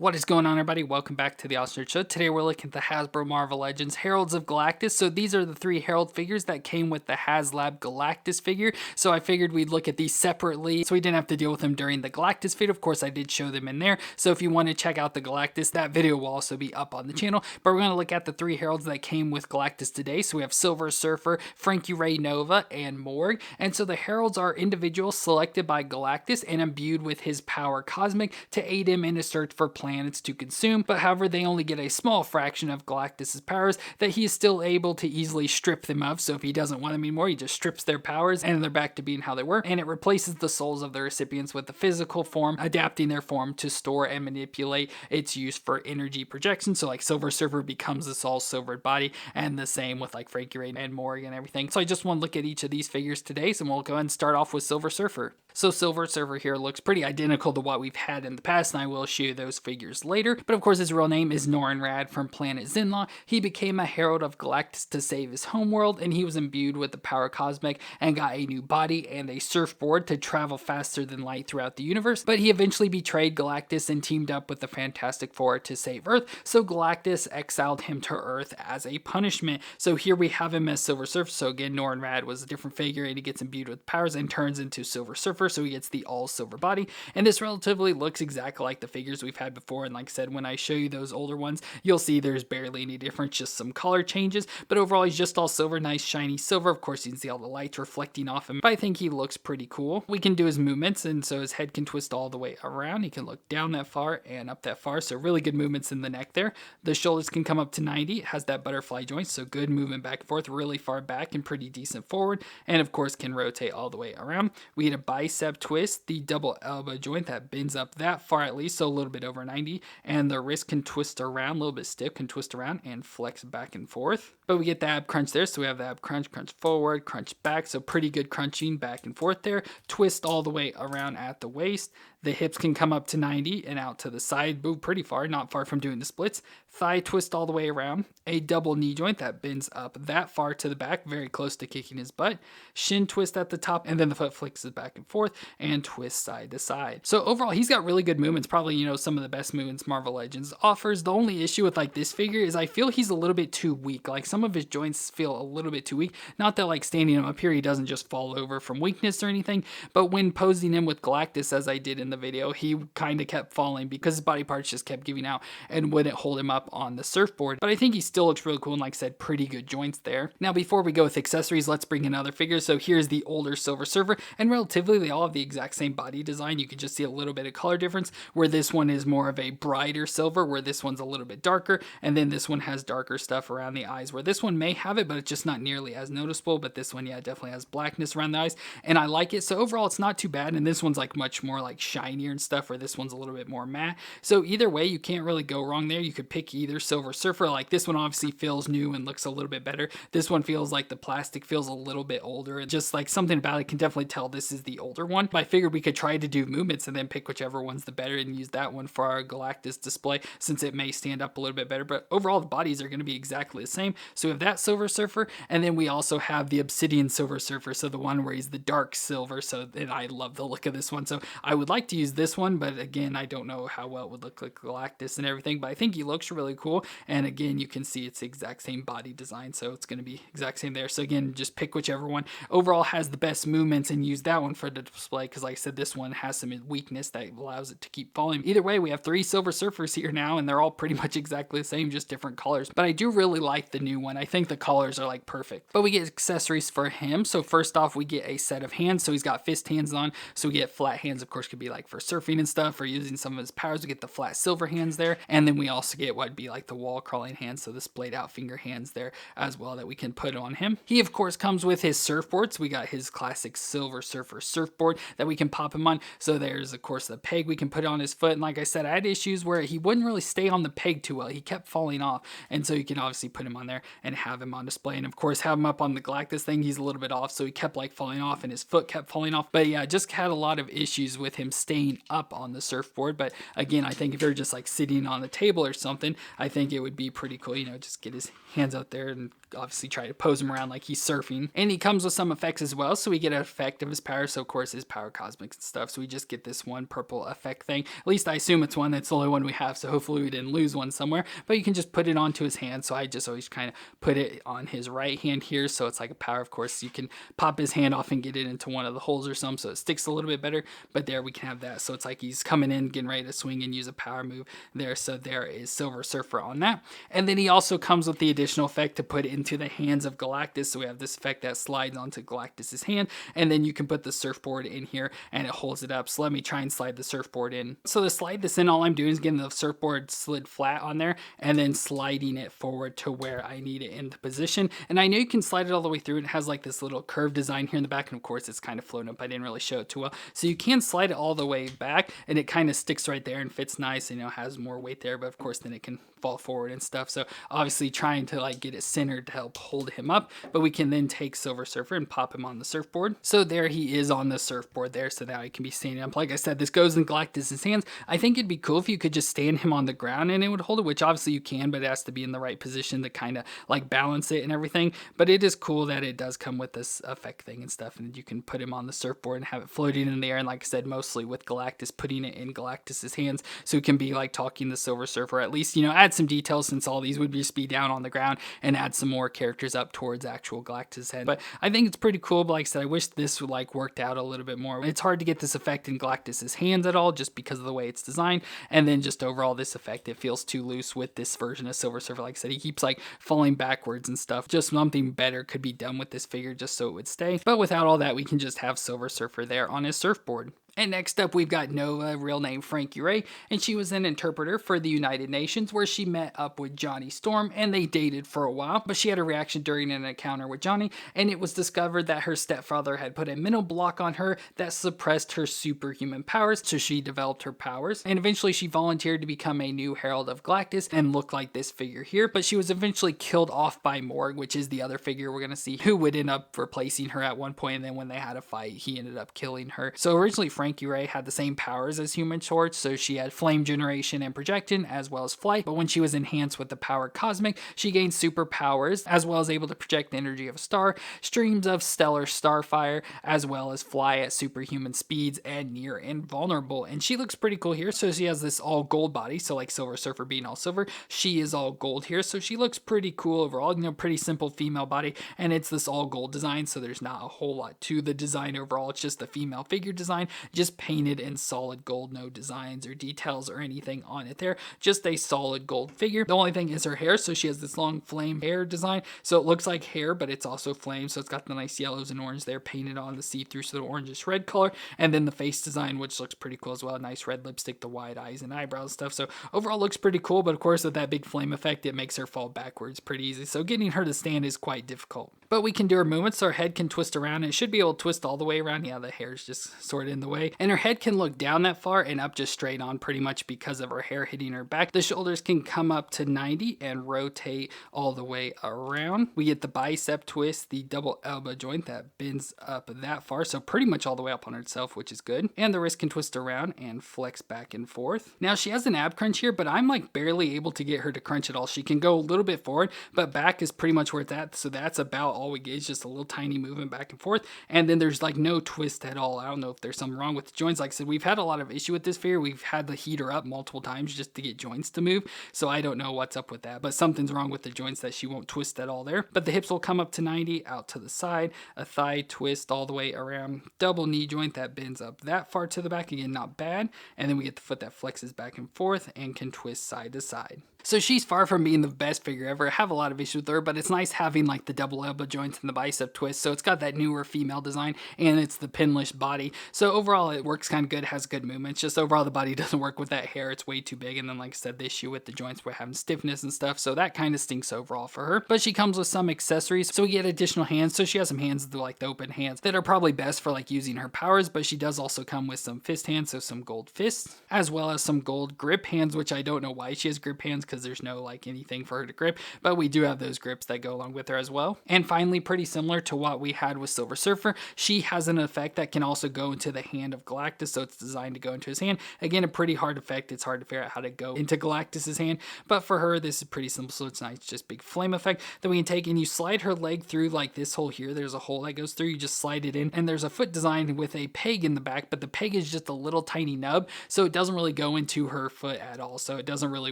What is going on, everybody? Welcome back to the Austin Show. Today we're looking at the Hasbro Marvel Legends Heralds of Galactus. So these are the 3 Herald figures that came with the HasLab Galactus figure. So I figured we'd look at these separately so we didn't have to deal with them during the Galactus video. Of course, I did show them in there. So if you want to check out the Galactus, that video will also be up on the channel. But we're going to look at the 3 Heralds that came with Galactus today. So we have Silver Surfer, Frankie, Raye, Nova, and Morg. And so the Heralds are individuals selected by Galactus and imbued with his power cosmic to aid him in a search for planets to consume, but however they only get a small fraction of Galactus's powers that he is still able to easily strip them of. So if he doesn't want them anymore, he just strips their powers and they're back to being how they were, and it replaces the souls of the recipients with the physical form, adapting their form to store and manipulate its use for energy projection. So like Silver Surfer becomes this all silvered body, and the same with like Frankie, Raye, and Morg and everything. So I just want to look at each of these figures today, so we'll go ahead and start off with Silver Surfer. So Silver Surfer here looks pretty identical to what we've had in the past, and I will show you those figures later. But of course, his real name is Norrinrad from planet Zinla. He became a Herald of Galactus to save his homeworld, and he was imbued with the power cosmic and got a new body and a surfboard to travel faster than light throughout the universe. But he eventually betrayed Galactus and teamed up with the Fantastic Four to save Earth, so Galactus exiled him to Earth as a punishment. So here we have him as Silver Surfer. So again, Norrinrad was a different figure, and he gets imbued with powers and turns into Silver Surfer. So he gets the all silver body, and this relatively looks exactly like the figures we've had before. And like I said, when I show you those older ones, you'll see there's barely any difference, just some color changes, but overall he's just all silver, nice shiny silver. Of course, you can see all the lights reflecting off him, but I think he looks pretty cool. We can do his movements, and so his head can twist all the way around. He can look down that far and up that far, so really good movements in the neck there. The shoulders can come up to 90. It has that butterfly joint, so good movement back and forth, really far back and pretty decent forward, and of course can rotate all the way around. We get a bicep twist, the double elbow joint that bends up that far at least, so a little bit over 90, and the wrist can twist around, a little bit stiff, can twist around and flex back and forth. But we get the ab crunch there, so we have the ab crunch, crunch forward, crunch back, so pretty good crunching back and forth there. Twist all the way around at the waist. The hips can come up to 90 and out to the side, move pretty far, not far from doing the splits. Thigh twist all the way around. A double knee joint that bends up that far to the back, very close to kicking his butt. Shin twist at the top, and then the foot flexes back and forth and twists side to side. So overall, he's got really good movements, probably, you know, some of the best movements Marvel Legends offers. The only issue with like this figure is I feel he's a little bit too weak. Like some of his joints feel a little bit too weak. Not that like standing him up here, he doesn't just fall over from weakness or anything, but when posing him with Galactus, as I did in the video, he kind of kept falling because his body parts just kept giving out and wouldn't hold him up on the surfboard. But I think he still looks really cool, and like I said, pretty good joints there. Now, before we go with accessories, let's bring in other figures. So here's the older Silver Surfer, and relatively they all have the exact same body design. You can just see a little bit of color difference, where this one is more of a brighter silver, where this one's a little bit darker, and then this one has darker stuff around the eyes, where this one may have it, but it's just not nearly as noticeable. But this one, yeah, definitely has blackness around the eyes, and I like it. So overall, it's not too bad, and this one's like much more like shinier and stuff, where this one's a little bit more matte. So either way, you can't really go wrong there. You could pick either Silver Surfer. Like this one obviously feels new and looks a little bit better. This one feels like the plastic feels a little bit older, and just like something about it can definitely tell this is the older one. But I figured we could try to do movements and then pick whichever one's the better and use that one for our Galactus display, since it may stand up a little bit better. But overall, the bodies are going to be exactly the same. So we have that Silver Surfer, and then we also have the Obsidian Silver Surfer, so the one where he's the dark silver. So and I love the look of this one, so I would like to use this one, but again, I don't know how well it would look like Galactus and everything, but I think he looks really cool. And again, you can see it's the exact same body design, so it's going to be exact same there. So again, just pick whichever one overall has the best movements and use that one for the display, because like I said, this one has some weakness that allows it to keep falling. Either way, we have 3 Silver Surfers here now, and they're all pretty much exactly the same, just different colors. But I do really like the new one. I think the colors are like perfect. But we get accessories for him. So first off, we get a set of hands. So he's got fist hands on, so we get flat hands, of course, could be like for surfing and stuff, or using some of his powers. We get the flat silver hands there, and then we also get what would be like the wall crawling hands, so the splayed out finger hands there as well that we can put on him. He of course comes with his surfboard, so we got his classic Silver Surfer surfboard that we can pop him on. So there's of course the peg we can put on his foot, and like I said, I had issues where he wouldn't really stay on the peg too well. He kept falling off, and so you can obviously put him on there and have him on display, and of course have him up on the Galactus thing. He's a little bit off, so he kept like falling off, and his foot kept falling off. But yeah, just had a lot of issues with him staying up on the surfboard. But again, I think if you're just like sitting on the table or something, I think it would be pretty cool, you know, just get his hands out there and obviously try to pose him around like he's surfing. And he comes with some effects as well, so we get an effect of his power. So of course his power cosmics and stuff, so we just get this one purple effect thing. At least I assume it's one. That's the only one we have, so hopefully we didn't lose one somewhere. But you can just put it onto his hand, so I just always kind of put it on his right hand here, so it's like a power. Of course you can pop his hand off and get it into one of the holes or something, so it sticks a little bit better. But there we can have that, so it's like he's coming in, getting ready to swing and use a power move there. So there is Silver Surfer on that. And then he also comes with the additional effect to put into the hands of Galactus. So we have this effect that slides onto Galactus's hand, and then you can put the surfboard in here and it holds it up. So let me try and slide the surfboard in. So to slide this in, all I'm doing is getting the surfboard slid flat on there and then sliding it forward to where I need it into position. And I know you can slide it all the way through. It has like this little curved design here in the back, and of course it's kind of floating up. I didn't really show it too well. So you can slide it all the way back and it kind of sticks right there and fits nice, and has more weight there, but of course then it can fall forward and stuff. So obviously trying to like get it centered to help hold him up, but we can then take Silver Surfer and pop him on the surfboard. So there he is on the surfboard there, so now he can be standing up. Like I said, this goes in Galactus's hands. I think it'd be cool if you could just stand him on the ground and it would hold it, which obviously you can, but it has to be in the right position to kind of like balance it and everything. But it is cool that it does come with this effect thing and stuff, and you can put him on the surfboard and have it floating in the air. And like I said, mostly with Galactus, putting it in Galactus's hands, so he can be like talking to Silver Surfer, at least, add some details, since all these would just be down on the ground, and add some more characters up towards actual Galactus' head. But I think it's pretty cool. But like I said, I wish this would like worked out a little bit more. It's hard to get this effect in Galactus's hands at all, just because of the way it's designed. And then just overall this effect, it feels too loose with this version of Silver Surfer. Like I said, he keeps like falling backwards and stuff. Just something better could be done with this figure just so it would stay. But without all that, we can just have Silver Surfer there on his surfboard. And next up, we've got Nova, real name Frankie Raye, and she was an interpreter for the United Nations, where she met up with Johnny Storm, and they dated for a while. But she had a reaction during an encounter with Johnny, and it was discovered that her stepfather had put a mental block on her that suppressed her superhuman powers, so she developed her powers. And eventually she volunteered to become a new Herald of Galactus and look like this figure here, but she was eventually killed off by Morg, which is the other figure we're going to see, who would end up replacing her at one point, and then when they had a fight, he ended up killing her. So originally Frankie Raye had the same powers as Human Torch, so she had flame generation and projection as well as flight, but when she was enhanced with the power cosmic, she gained superpowers as well as able to project the energy of a star, streams of stellar starfire, as well as fly at superhuman speeds and near invulnerable. And she looks pretty cool here. So she has this all gold body, so like Silver Surfer being all silver, she is all gold here, so she looks pretty cool overall. Pretty simple female body, and it's this all gold design, so there's not a whole lot to the design overall. It's just the female figure design, just painted in solid gold, no designs or details or anything on it there, just a solid gold figure. The only thing is her hair, so she has this long flame hair design, so it looks like hair, but it's also flame, so it's got the nice yellows and orange there painted on the see-through, so the orangish red color, and then the face design, which looks pretty cool as well. Nice red lipstick, the wide eyes and eyebrows and stuff, so overall looks pretty cool. But of course with that big flame effect, it makes her fall backwards pretty easy, so getting her to stand is quite difficult. But we can do her movements, so her head can twist around, and it should be able to twist all the way around. Yeah, the hair's just sort of in the way, and her head can look down that far and up just straight on, pretty much because of her hair hitting her back. The shoulders can come up to 90 and rotate all the way around. We get the bicep twist, the double elbow joint that bends up that far, so pretty much all the way up on itself, which is good. And the wrist can twist around and flex back and forth. Now she has an ab crunch here, but I'm like barely able to get her to crunch at all. She can go a little bit forward, but back is pretty much where it's at, so that's about all we get, is just a little tiny movement back and forth. And then there's like no twist at all. I don't know if there's something wrong with the joints. Like I said, we've had a lot of issue with this figure. We've had to heat her up multiple times just to get joints to move, so I don't know what's up with that, but something's wrong with the joints that she won't twist at all there. But the hips will come up to 90, out to the side, a thigh twist all the way around, double knee joint that bends up that far to the back, again not bad, and then we get the foot that flexes back and forth and can twist side to side. So she's far from being the best figure ever. I have a lot of issues with her, but it's nice having like the double elbow joints and the bicep twist. So it's got that newer female design, and it's the pinless body. So overall it works kind of good, has good movements. Just overall the body doesn't work with that hair. It's way too big. And then like I said, the issue with the joints, we're having stiffness and stuff. So that kind of stinks overall for her. But she comes with some accessories. So we get additional hands. So she has some hands, like the open hands, that are probably best for like using her powers. But she does also come with some fist hands, so some gold fists, as well as some gold grip hands, which I don't know why she has grip hands, because there's no like anything for her to grip, but we do have those grips that go along with her as well. And finally, pretty similar to what we had with Silver Surfer, she has an effect that can also go into the hand of Galactus, so it's designed to go into his hand. Again, a pretty hard effect. It's hard to figure out how to go into Galactus's hand, but for her, this is pretty simple, so it's nice, just big flame effect that we can take, and you slide her leg through like this hole here. There's a hole that goes through, you just slide it in, and there's a foot design with a peg in the back, but the peg is just a little tiny nub, so it doesn't really go into her foot at all, so it doesn't really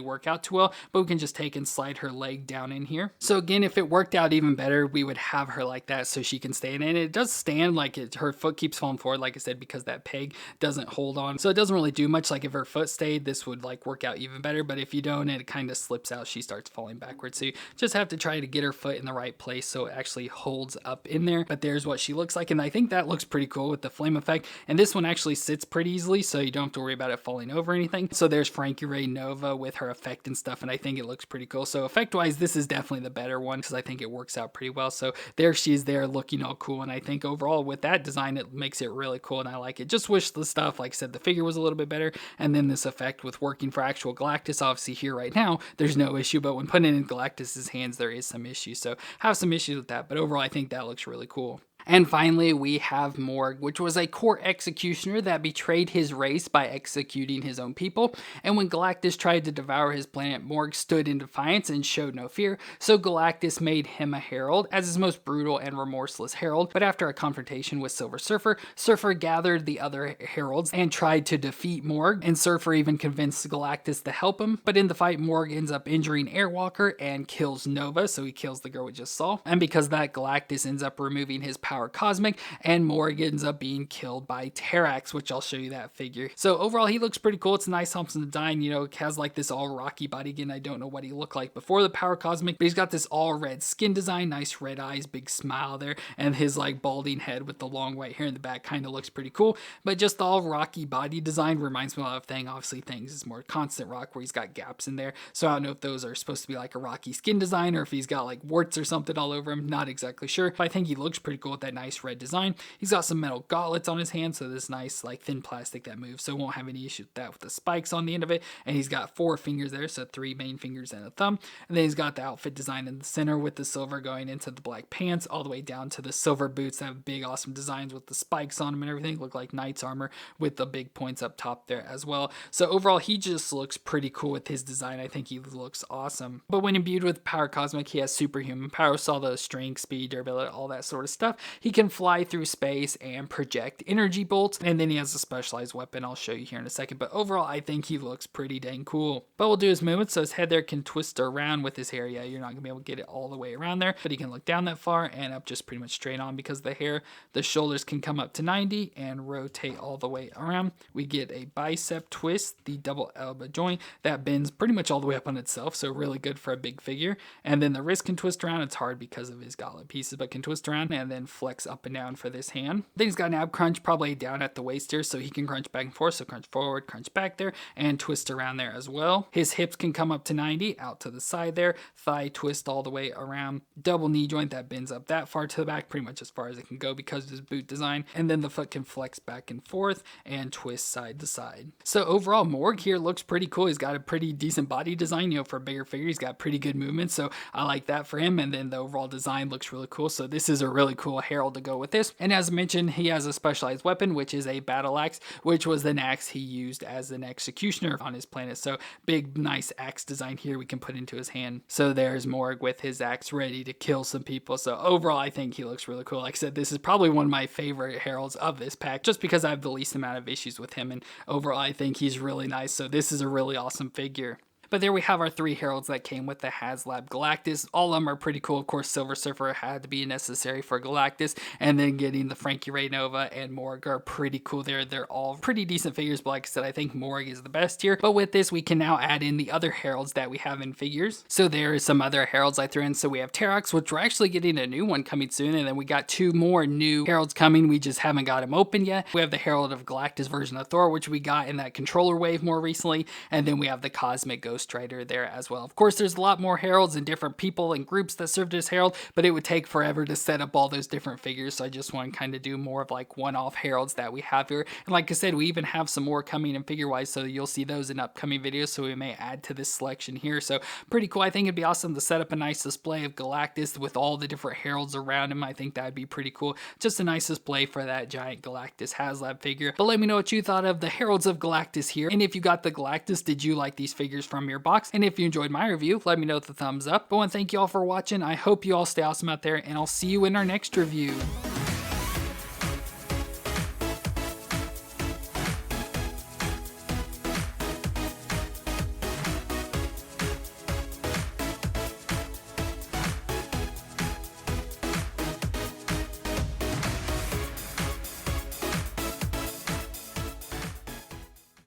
work out too well, but we can just take and slide her leg down in here. So again, if it worked out even better, we would have her like that so she can stand, and it does stand like it, her foot keeps falling forward, like I said, because that peg doesn't hold on, so it doesn't really do much. Like if her foot stayed, this would like work out even better, but if you don't, it kind of slips out, she starts falling backwards, so you just have to try to get her foot in the right place so it actually holds up in there. But there's what she looks like, and I think that looks pretty cool with the flame effect, and this one actually sits pretty easily, so you don't have to worry about it falling over or anything. So there's Frankie Raye Nova with her effect and stuff, and I think it looks pretty cool. So effect wise, this is definitely the better one because I think it works out pretty well. So there she is there looking all cool, and I think overall with that design, it makes it really cool, and I like it. Just wish the stuff, like I said, the figure was a little bit better, and then this effect with working for actual Galactus, obviously here right now, there's no issue, but when putting it in Galactus's hands, there is some issue. So have some issues with that, but overall, I think that looks really cool. And finally, we have Morg, which was a court executioner that betrayed his race by executing his own people. And when Galactus tried to devour his planet, Morg stood in defiance and showed no fear. So Galactus made him a herald as his most brutal and remorseless herald. But after a confrontation with Silver Surfer, Surfer gathered the other heralds and tried to defeat Morg. And Surfer even convinced Galactus to help him. But in the fight, Morg ends up injuring Airwalker and kills Nova. So he kills the girl we just saw. And because of that, Galactus ends up removing his power cosmic, and Morg ends up being killed by Terrax, which I'll show you that figure. So overall, he looks pretty cool. It's a nice Thompson design. You know, it has like this all rocky body. Again, I don't know what he looked like before the power cosmic, but he's got this all red skin design, nice red eyes, big smile there, and his like balding head with the long white hair in the back kind of looks pretty cool. But just the all rocky body design reminds me a lot of Thing. Obviously, Things is more constant rock where he's got gaps in there. So I don't know if those are supposed to be like a rocky skin design or if he's got like warts or something all over him. Not exactly sure, but I think he looks pretty cool with that nice red design. He's got some metal gauntlets on his hand, so this nice like thin plastic that moves, so won't have any issue with that with the spikes on the end of it. And he's got 4 fingers there, so 3 main fingers and a thumb. And then he's got the outfit design in the center with the silver going into the black pants all the way down to the silver boots that have big awesome designs with the spikes on them and everything. Look like knight's armor with the big points up top there as well. So overall, he just looks pretty cool with his design. I think he looks awesome. But when imbued with power cosmic, he has superhuman powers, all the strength, speed, durability, all that sort of stuff. He can fly through space and project energy bolts, and then he has a specialized weapon I'll show you here in a second. But overall, I think he looks pretty dang cool. But we'll do his movements. So his head there can twist around with his hair. Yeah, you're not gonna be able to get it all the way around there, but he can look down that far and up just pretty much straight on because of the hair. The shoulders can come up to 90 and rotate all the way around. We get a bicep twist, the double elbow joint that bends pretty much all the way up on itself, so really good for a big figure. And then the wrist can twist around. It's hard because of his gauntlet pieces, but can twist around and then flex up and down for this hand. Then he's got an ab crunch probably down at the waist here, so he can crunch back and forth, so crunch forward, crunch back there, and twist around there as well. His hips can come up to 90, out to the side there, thigh twist all the way around, double knee joint that bends up that far to the back, pretty much as far as it can go because of his boot design, and then the foot can flex back and forth and twist side to side. So overall, Morg here looks pretty cool. He's got a pretty decent body design, you know, for a bigger figure. He's got pretty good movement, so I like that for him, and then the overall design looks really cool, so this is a really cool herald to go with this. And as I mentioned, he has a specialized weapon, which is a battle axe, which was an axe he used as an executioner on his planet. So big, nice axe design here we can put into his hand. So there's Morg with his axe ready to kill some people. So overall, I think he looks really cool. Like I said, this is probably one of my favorite heralds of this pack, just because I have the least amount of issues with him. And overall, I think he's really nice. So this is a really awesome figure. But there we have our 3 heralds that came with the HasLab Galactus. All of them are pretty cool. Of course, Silver Surfer had to be necessary for Galactus, and then getting the Frankie Raye Nova and Morg are pretty cool there. They're all pretty decent figures, but like I said, I think Morg is the best here. But with this, we can now add in the other heralds that we have in figures. So there is some other heralds I threw in. So we have Terrax, which we're actually getting a new one coming soon, and then we got 2 more new heralds coming. We just haven't got them open yet. We have the Herald of Galactus version of Thor, which we got in that controller wave more recently, and then we have the Cosmic Ghost Ghost Rider there as well. Of course, there's a lot more heralds and different people and groups that served as herald, but it would take forever to set up all those different figures, so I just want to kind of do more of like one-off heralds that we have here. And like I said, we even have some more coming in figure-wise, so you'll see those in upcoming videos, so we may add to this selection here. So pretty cool. I think it'd be awesome to set up a nice display of Galactus with all the different heralds around him. I think that'd be pretty cool. Just a nice display for that giant Galactus HasLab figure. But let me know what you thought of the Heralds of Galactus here. And if you got the Galactus, did you like these figures from your box? And if you enjoyed my review, let me know with a thumbs up. But I want to thank you all for watching. I hope you all stay awesome out there, and I'll see you in our next review.